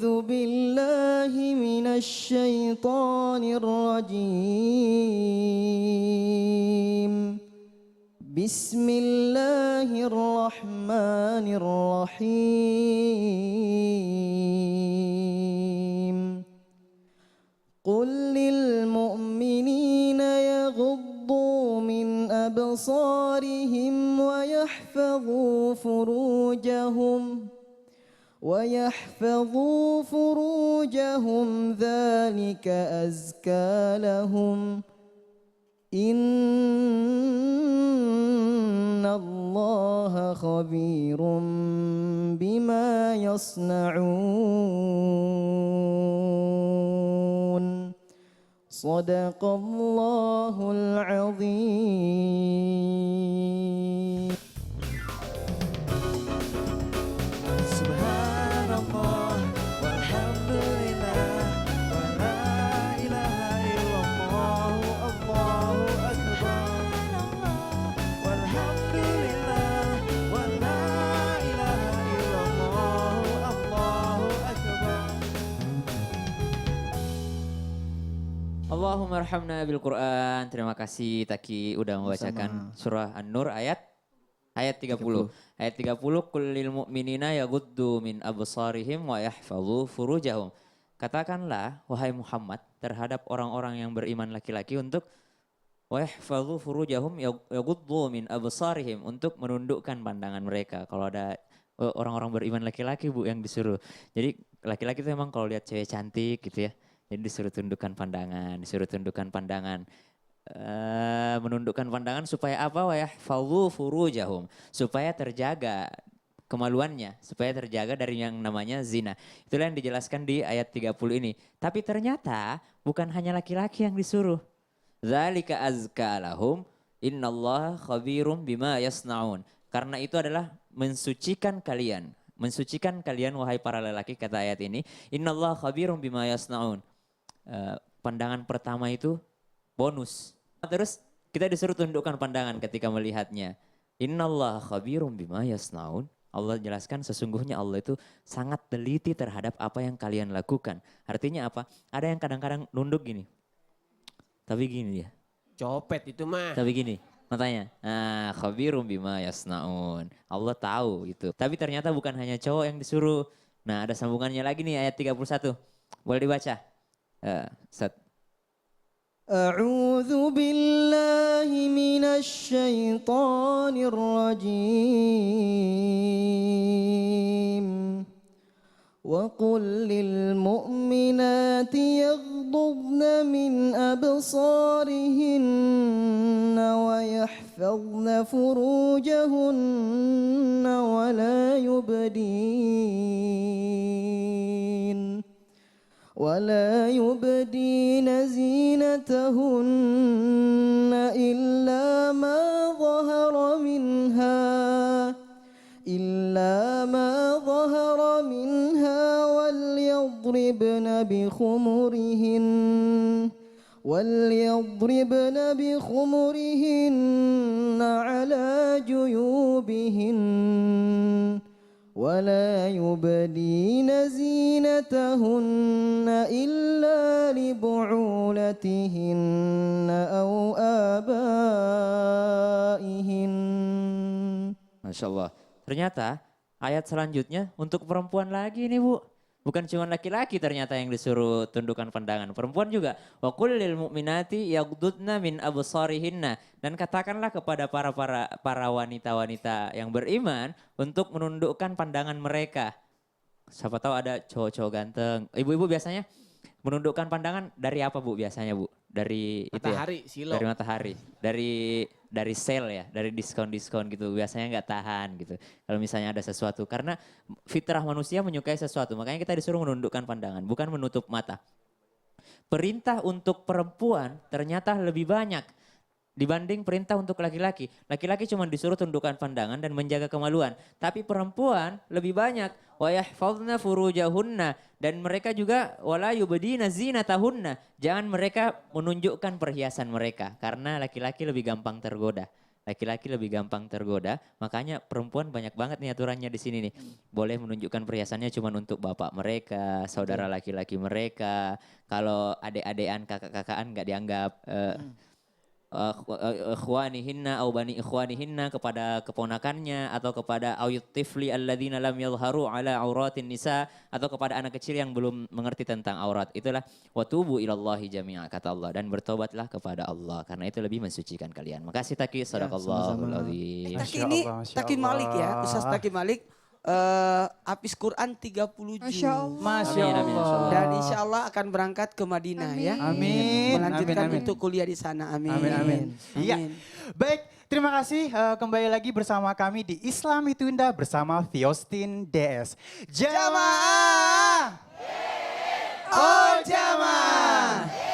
أعوذ بالله من الشيطان الرجيم بسم الله الرحمن الرحيم قل للمؤمنين يغضوا من أبصارهم ويحفظوا فروجهم ذلك أزكى لهم إن الله خبير بما يصنعون صدق الله العظيم. Subhanallah walhamdulillah wa la ilaha illallah Allahu akbar. Walhamdulillah wa la ilaha illallah Allahu akbar. Allahumma arhamna bil Quran. Terima kasih Taki udah membacakan surah An-Nur ayat 30. Ayat 30 kullil mu'minina yaghuddu min absarihim wa yahfazu furujahum. Katakanlah wahai Muhammad terhadap orang-orang yang beriman laki-laki untuk wa yahfazu furujahum yaghuddu min absarihim untuk menundukkan pandangan mereka. Kalau ada orang-orang beriman laki-laki Bu yang disuruh. Jadi laki-laki itu memang kalau lihat cewek cantik gitu ya. Jadi disuruh tundukkan pandangan, menundukkan pandangan supaya apa? Wa yahfazu furujahum, supaya terjaga kemaluannya, supaya terjaga dari yang namanya zina. Itulah yang dijelaskan di ayat 30 ini. Tapi ternyata bukan hanya laki-laki yang disuruh. Dzalika azka lahum innallaha khabirum bima yasnaun. Karena itu adalah mensucikan kalian wahai para lelaki, kata ayat ini. Innallaha khabirum bima yasnaun. Pandangan pertama itu bonus. Terus kita disuruh tundukkan pandangan ketika melihatnya. Innallaha khabirum bima yasnaun. Allah jelaskan sesungguhnya Allah itu sangat teliti terhadap apa yang kalian lakukan. Artinya apa? Ada yang kadang-kadang nunduk gini. Tapi gini dia. Copet itu mah. Tapi gini matanya. Nah, khabirum bima yasnaun. Allah tahu itu. Tapi ternyata bukan hanya cowok yang disuruh. Nah, ada sambungannya lagi nih ayat 31. Boleh dibaca? Ustaz. أعوذ بالله من الشيطان الرجيم وقل للمؤمنات يغضضن من أبصارهن ويحفظن فروجهن ولا يبدين زينتهن إلا ما ظهر منها وليضربن بخمرهن على جيوبهن ولا يبدين زينتهن إلا لبعولتهن أو آبائهن. Masya Allah. Ternyata ayat selanjutnya untuk perempuan lagi nih Bu. Bukan cuma laki-laki ternyata yang disuruh tundukkan pandangan. Perempuan juga. Wa qul lil mu'minati yaghdudna min absarihinna. Dan katakanlah kepada para wanita-wanita yang beriman untuk menundukkan pandangan mereka. Siapa tahu ada cowok-cowok ganteng. Ibu-ibu biasanya menundukkan pandangan dari apa Bu biasanya Bu? Dari Matahari, itu ya? silo. Dari matahari. Dari sale ya, dari diskon-diskon gitu. Biasanya nggak tahan gitu. Kalau misalnya ada sesuatu. Karena fitrah manusia menyukai sesuatu. Makanya kita disuruh menundukkan pandangan, bukan menutup mata. Perintah untuk perempuan ternyata lebih banyak dibanding perintah untuk laki-laki. Laki-laki cuma disuruh tundukkan pandangan dan menjaga kemaluan. Tapi perempuan lebih banyak. Wa yahfazna furujahunna. Dan mereka juga wala yubdina zinatahunna. Jangan mereka menunjukkan perhiasan mereka. Karena laki-laki lebih gampang tergoda. laki-laki lebih gampang tergoda. Makanya perempuan banyak banget nih aturannya di sini nih. Boleh menunjukkan perhiasannya cuma untuk bapak mereka, saudara laki-laki mereka. Kalau adik-adean, kakak-kakaan nggak dianggap. Ikhwanihinna au bani ikhwanihinna kepada keponakannya atau kepada ayut tifli alladzina lam yadhharu ala auratin nisa atau kepada anak kecil yang belum mengerti tentang aurat. Itulah watubu ilallahi jami'a kata Allah dan bertobatlah kepada Allah karena itu lebih mensucikan kalian. Makasih Taki, sadaqallahul azim. Taki Masya ini Allah, Masya Taki Malik ya, Allah. Ustaz Taki Malik. Habis Quran 30 juz. Masya Allah. Masya Amin, amin, Allah. Dan insya Allah akan berangkat ke Madinah ya. Amin. Melanjutkan Amin, amin. untuk kuliah di sana. Amin. Amin, amin. Iya. Amin. Baik, terima kasih kembali lagi bersama kami di Islam Itu Indah bersama Fiostin DS. Jamaah! Oh jamaah!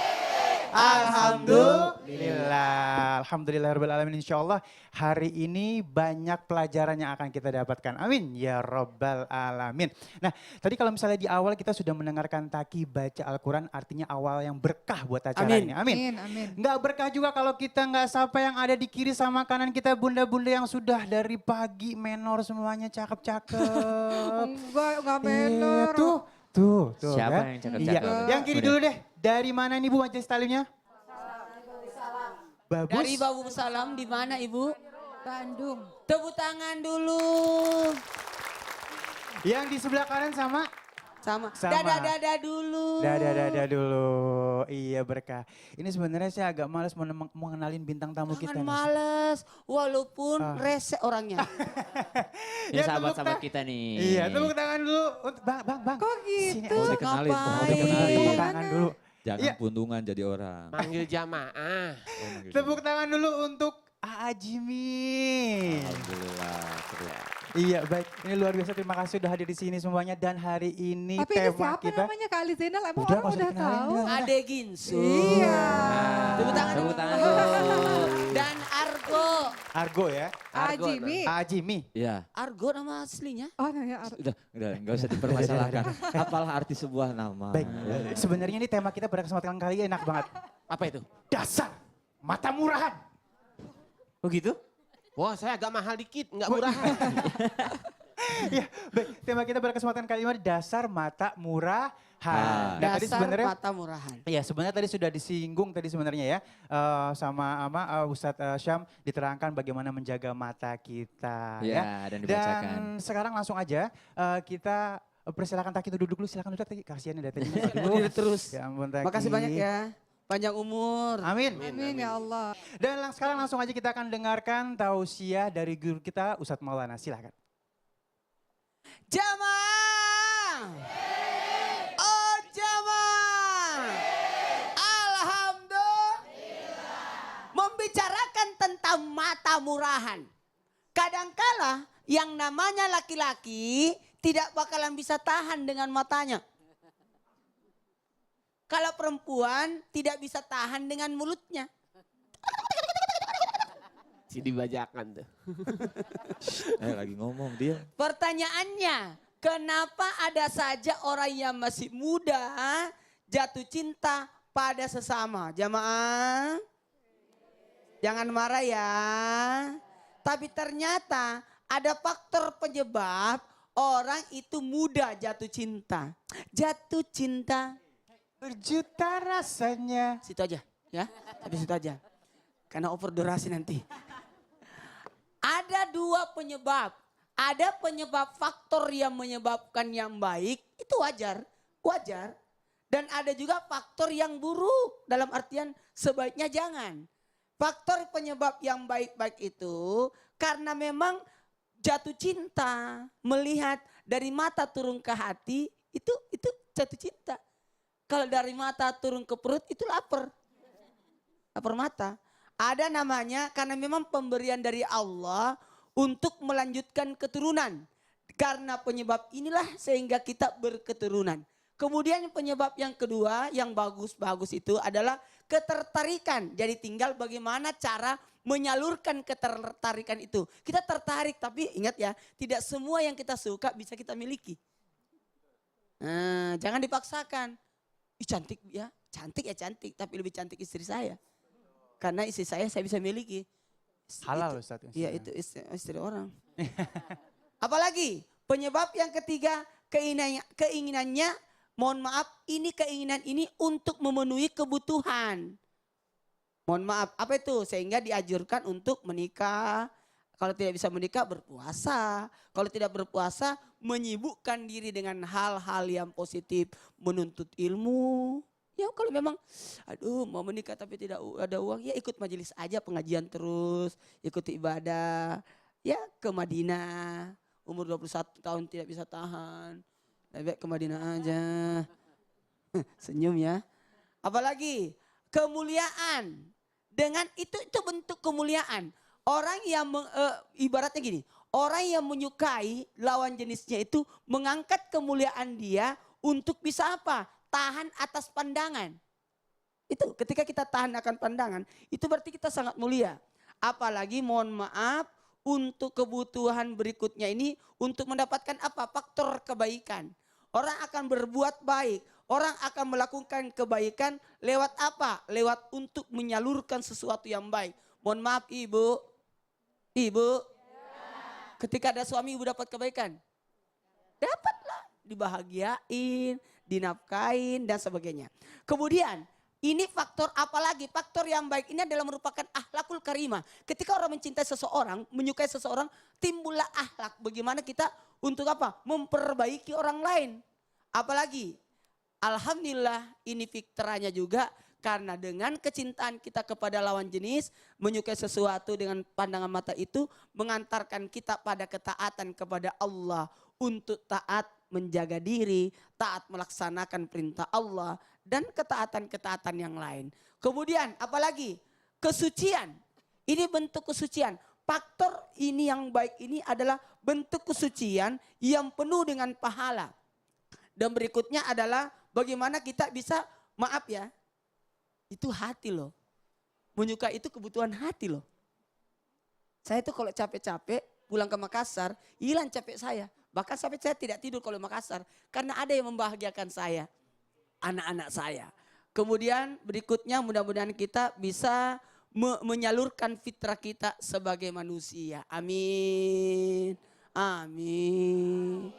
Alhamdulillah. Alhamdulillahirrahmanirrahim. InsyaAllah hari ini banyak pelajaran yang akan kita dapatkan. Amin. Ya Rabbal Alamin. Nah tadi kalau misalnya di awal kita sudah mendengarkan Taki baca Al-Quran artinya awal yang berkah buat acara Amin. ini. Amin. Amin, amin. Nggak berkah juga kalau kita nggak sapa yang ada di kiri sama kanan kita bunda-bunda yang sudah dari pagi menor semuanya cakep-cakep. Enggak Iya, benar. tuh Siapa kan? yang cakep-cakep? Iya. Yang kiri Udah. dulu deh. Dari mana nih Bu majelis talimnya? Bagus. Dari Babu Salam di mana Ibu? Bandung. Tepuk tangan dulu. Yang di sebelah kanan sama? Sama. Sama. Dada-dada dulu. Dada dulu. Iya berkah. Ini sebenarnya saya agak males mengenalin bintang tamu kita. Jangan nih. males, walaupun Ah. rese orangnya. Ini Ya, sahabat-sahabat tepuk kita nih. Iya, tepuk tangan dulu. Untuk Bang. Kok Sini gitu? aja. Dikenalin, Ngapain? dikenalin. Tepuk tangan dulu. Jangan Iya. puntungan jadi orang. Manggil jamaah. Oh, manggil Tepuk tangan dulu untuk Aa Jimmy. Alhamdulillah. Seru. Iya baik, ini luar biasa terima kasih sudah hadir di sini semuanya dan hari ini Tapi ini tema siapa kita. namanya Kak Ali Zainal? Emang Udah, orang nggak usah udah dikenalin, tahu? udah. Ade Ginsu. Iya. Tepuk tangan Tepuk dulu. tangan dulu. Dan Argo. Argo ya, Argo, Ajimi. Aa Jimmy. Iya. Argo nama aslinya. Oh, nanya Udah nggak usah dipermasalahkan. Apalah arti sebuah nama. Baik, sebenarnya ini tema kita pada kesempatan kali ini enak banget. Apa itu? Dasar mata murahan. Oh gitu? Wah saya agak mahal dikit, nggak murah. Ya, baik, tema kita pada kesempatan kali ini dasar mata murahan. Nah, tadi Dasar sebenarnya mata murahan. iya sebenarnya tadi sudah disinggung tadi sebenarnya ya sama Ustadz Syam diterangkan bagaimana menjaga mata kita Ya, dan dibacakan. Dan sekarang langsung aja kita persilakan Taki duduk dulu silakan duduk Taki kasihan ya tadi Duduk terus. Ya ampun Taki. Makasih banyak ya. Panjang umur. Amin. Amin ya Allah. Dan sekarang langsung aja kita akan dengarkan tausiah dari guru kita Ustadz Maulana silakan. Jamaah. Oh jamaah. Alhamdulillah. Membicarakan tentang mata murahan. Kadangkala yang namanya laki-laki tidak bakalan bisa tahan dengan matanya. Kalau perempuan tidak bisa tahan dengan mulutnya. Si dibajakan tuh. Lagi ngomong dia. Pertanyaannya, kenapa ada saja orang yang masih muda jatuh cinta pada sesama? Jamaah, jangan marah ya. Tapi ternyata ada faktor penyebab orang itu mudah jatuh cinta. Jatuh cinta. Berjuta rasanya. Situ aja ya, tapi situ aja. Karena over durasi nanti. Ada dua penyebab. Ada penyebab faktor yang menyebabkan yang baik, itu wajar. Wajar. Dan ada juga faktor yang buruk. Dalam artian sebaiknya jangan. Faktor penyebab yang baik-baik itu karena memang jatuh cinta. Melihat dari mata turun ke hati, itu jatuh cinta. Kalau dari mata turun ke perut itu lapar. Lapar mata. Ada namanya karena memang pemberian dari Allah untuk melanjutkan keturunan. Karena penyebab inilah sehingga kita berketurunan. Kemudian penyebab yang kedua yang bagus-bagus itu adalah ketertarikan. Jadi tinggal bagaimana cara menyalurkan ketertarikan itu. Kita tertarik tapi ingat ya tidak semua yang kita suka bisa kita miliki. Jangan dipaksakan. Ih, cantik ya cantik tapi lebih cantik istri saya. Karena istri saya bisa miliki. Halal Ustaz. Iya itu istri orang. Apalagi penyebab yang ketiga keinginannya, mohon maaf, ini keinginan ini untuk memenuhi kebutuhan. Mohon maaf, apa itu? Sehingga dianjurkan untuk menikah. Kalau tidak bisa menikah, berpuasa. Kalau tidak berpuasa, menyibukkan diri dengan hal-hal yang positif. Menuntut ilmu. Ya kalau memang, aduh mau menikah tapi tidak ada uang, ya ikut majelis aja, pengajian terus. Ikuti ibadah. Ya ke Madinah. Umur 21 tahun tidak bisa tahan. Lebih baik ke Madinah aja. Senyum ya. Apalagi kemuliaan. Dengan itu bentuk kemuliaan. Orang yang ibaratnya gini, orang yang menyukai lawan jenisnya itu mengangkat kemuliaan dia untuk bisa apa? Tahan atas pandangan. Itu ketika kita tahan akan pandangan, itu berarti kita sangat mulia. Apalagi mohon maaf untuk kebutuhan berikutnya ini untuk mendapatkan apa? Faktor kebaikan. Orang akan berbuat baik. Orang akan melakukan kebaikan lewat apa? Lewat untuk menyalurkan sesuatu yang baik. Mohon maaf ibu. Ibu. Ketika ada suami ibu dapat kebaikan? Dapatlah. Dibahagiain, dinafkain dan sebagainya. Kemudian ini faktor apa lagi? Faktor yang baik ini adalah merupakan akhlakul karimah. Ketika orang mencintai seseorang, menyukai seseorang, timbullah akhlak. Bagaimana kita untuk apa? Memperbaiki orang lain. Apalagi, alhamdulillah ini fitrahnya juga karena dengan kecintaan kita kepada lawan jenis, menyukai sesuatu dengan pandangan mata itu mengantarkan kita pada ketaatan kepada Allah untuk taat menjaga diri, taat melaksanakan perintah Allah dan ketaatan-ketaatan yang lain. Kemudian apalagi kesucian. Ini bentuk kesucian. Faktor ini yang baik ini adalah bentuk kesucian yang penuh dengan pahala. Dan berikutnya adalah bagaimana kita bisa, maaf ya, itu hati loh. Menyukai itu kebutuhan hati loh. Saya tuh kalau capek-capek pulang ke Makassar, hilang capek saya. Bahkan sampai saya tidak tidur kalau di Makassar. Karena ada yang membahagiakan saya. Anak-anak saya. Kemudian berikutnya mudah-mudahan kita bisa menyalurkan fitrah kita sebagai manusia. Amin. Amin.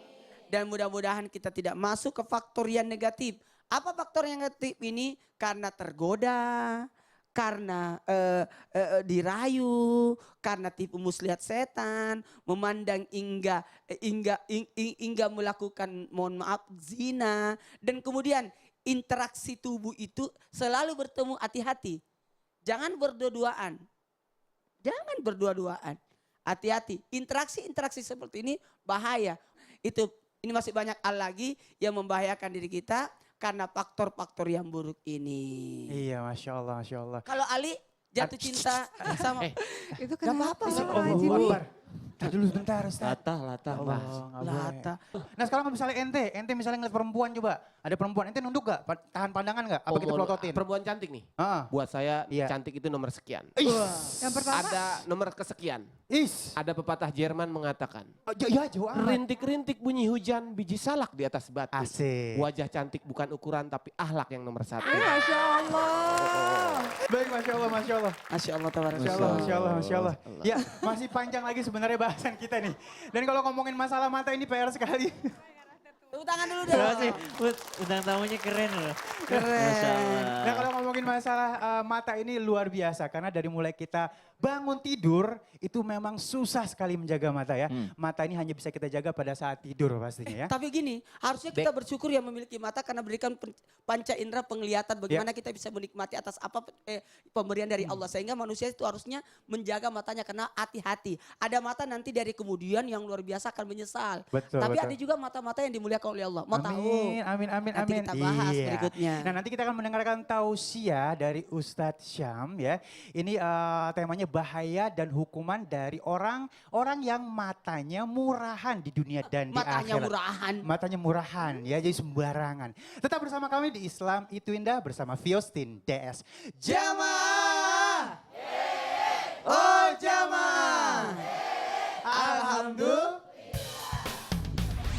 Dan mudah-mudahan kita tidak masuk ke faktor yang negatif. Apa faktor yang negatif ini? Karena tergoda, karena dirayu, karena tipu muslihat setan, memandang hingga melakukan, mohon maaf, zina. Dan kemudian interaksi tubuh itu selalu bertemu, hati-hati. Jangan berdua-duaan. Jangan berdua-duaan. Hati-hati. Interaksi seperti ini bahaya. Ini masih banyak hal lagi yang membahayakan diri kita karena faktor-faktor yang buruk ini. Iya, Masya Allah, Masya Allah. Kalau Ali jatuh cinta sama... Itu Gak apa-apa. Astagfirullahaladzim. Allahu Akbar. Tadi dulu sebentar Ustaz. Latah, Allah, Mas. nggak boleh. Lata. Nah sekarang misalnya ente misalnya ngeliat perempuan coba. Ada perempuan, ente nunduk gak? Tahan pandangan gak? Apa kita pelototin? Perempuan cantik nih. Ah. Buat saya Iya. cantik itu nomor sekian. Yang pertama, Ada nomor kesekian. Ada pepatah Jerman mengatakan, Ya jauh amat. rintik-rintik bunyi hujan, biji salak di atas batu. Asik. Wajah cantik bukan ukuran tapi akhlak yang nomor satu. Masya Allah. Baik, Masya Allah, Masya Allah. Masya Allah, tabarak. Masya Allah, Masya Allah, Masya Allah. Ya masih panjang lagi sebenarnya bahasan kita nih. Dan kalau ngomongin masalah mata ini PR sekali. Tepuk tangan dulu Terima dong. kasih. Bintang tamunya keren loh. Keren. Masya Allah. Nah kalau ngomongin masalah mata ini luar biasa. Karena dari mulai kita bangun tidur itu memang susah sekali menjaga mata ya. Mata ini hanya bisa kita jaga pada saat tidur pastinya ya. Tapi gini, harusnya kita bersyukur yang memiliki mata karena berikan panca indera penglihatan bagaimana kita bisa menikmati atas apa pemberian dari Allah. Sehingga manusia itu harusnya menjaga matanya karena hati-hati. Ada mata nanti dari kemudian yang luar biasa akan menyesal. Betul, Tapi betul. ada juga mata-mata yang dimuliakan oleh Allah. Mau tahu? Amin, amin, Nanti amin. kita bahas Iya. berikutnya. Nah nanti kita akan mendengarkan tausiah dari Ustadz Syam ya. Ini temanya bahaya dan hukuman dari orang yang matanya murahan di dunia dan di Matanya akhirat. murahan. Matanya murahan ya, jadi sembarangan. Tetap bersama kami di Islam Itu Indah bersama Fiostin DS. Jamaah! Oh jamaah! Alhamdulillah.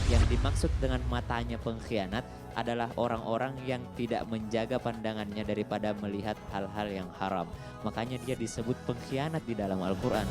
Yang dimaksud dengan matanya pengkhianat adalah orang-orang yang tidak menjaga pandangannya daripada melihat hal-hal yang haram. Makanya dia disebut pengkhianat di dalam Al-Quran.